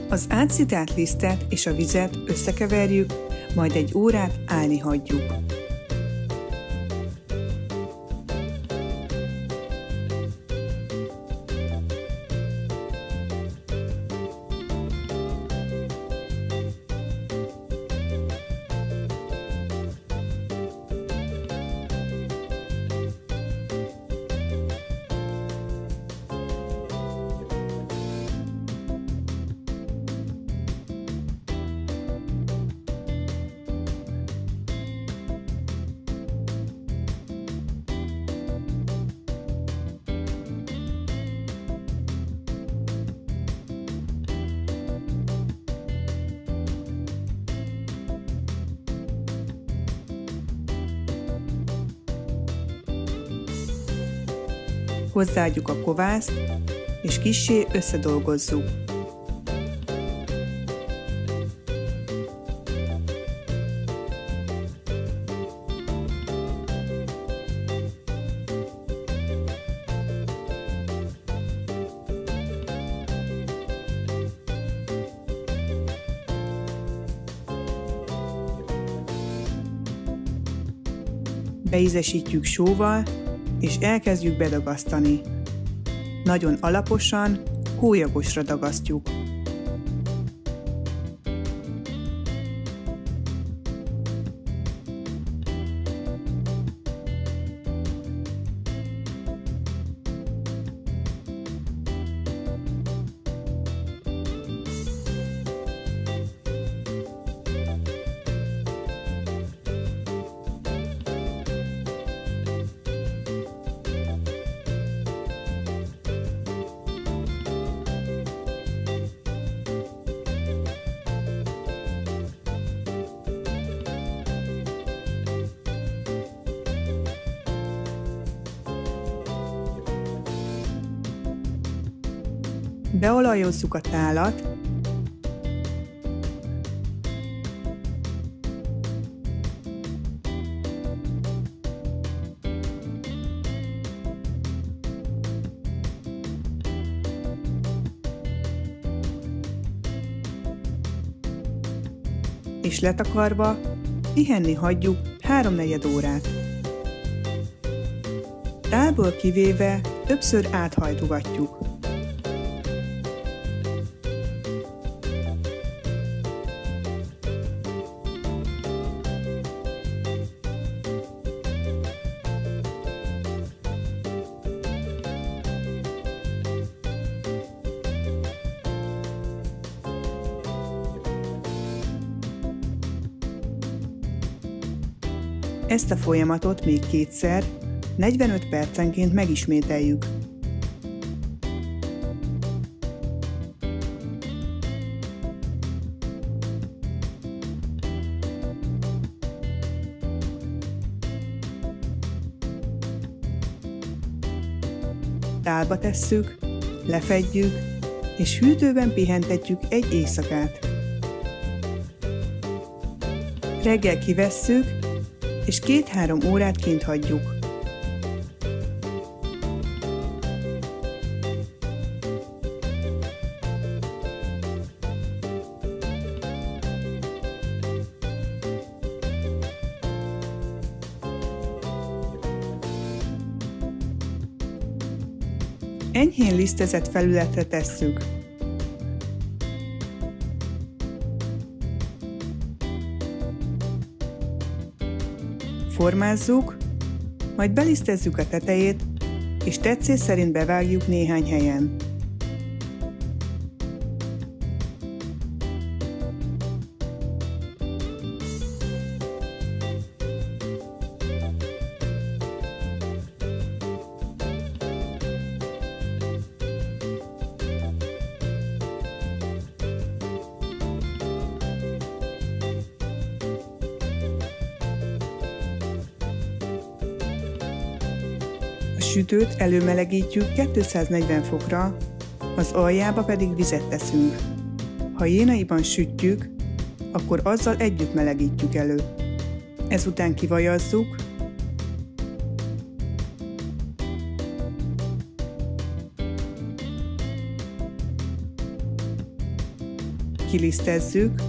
Az átszitrált lisztet és a vizet összekeverjük, majd egy órát állni hagyjuk. Hozzáadjuk a kovászt, és kissé összedolgozzuk. Beízesítjük sóval, és elkezdjük bedagasztani. Nagyon alaposan, hólyagosra dagasztjuk. Beolajozzuk a tálat, és letakarva pihenni hagyjuk 3-4 órát. Tálból kivéve többször áthajtogatjuk. Ezt a folyamatot még 2-szer, 45 percenként megismételjük. Tálba tesszük, lefedjük, és hűtőben pihentetjük egy éjszakát. Reggel kivesszük, és 2-3 órát kint hagyjuk. Enyhén lisztezett felületre tesszük. Formázzuk, majd belisztezzük a tetejét, és tetszés szerint bevágjuk néhány helyen. A sütőt előmelegítjük 240 fokra, az aljába pedig vizet teszünk. Ha jénaiban sütjük, akkor azzal együtt melegítjük elő. Ezután kivajazzuk, Kilisztezzük,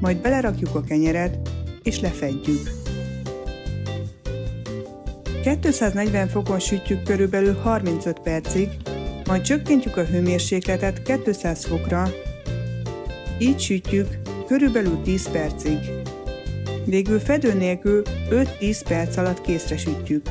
majd belerakjuk a kenyeret, és lefedjük. 240 fokon sütjük körülbelül 35 percig, majd csökkentjük a hőmérsékletet 200 fokra, így sütjük körülbelül 10 percig. Végül fedő nélkül 5-10 perc alatt készre sütjük.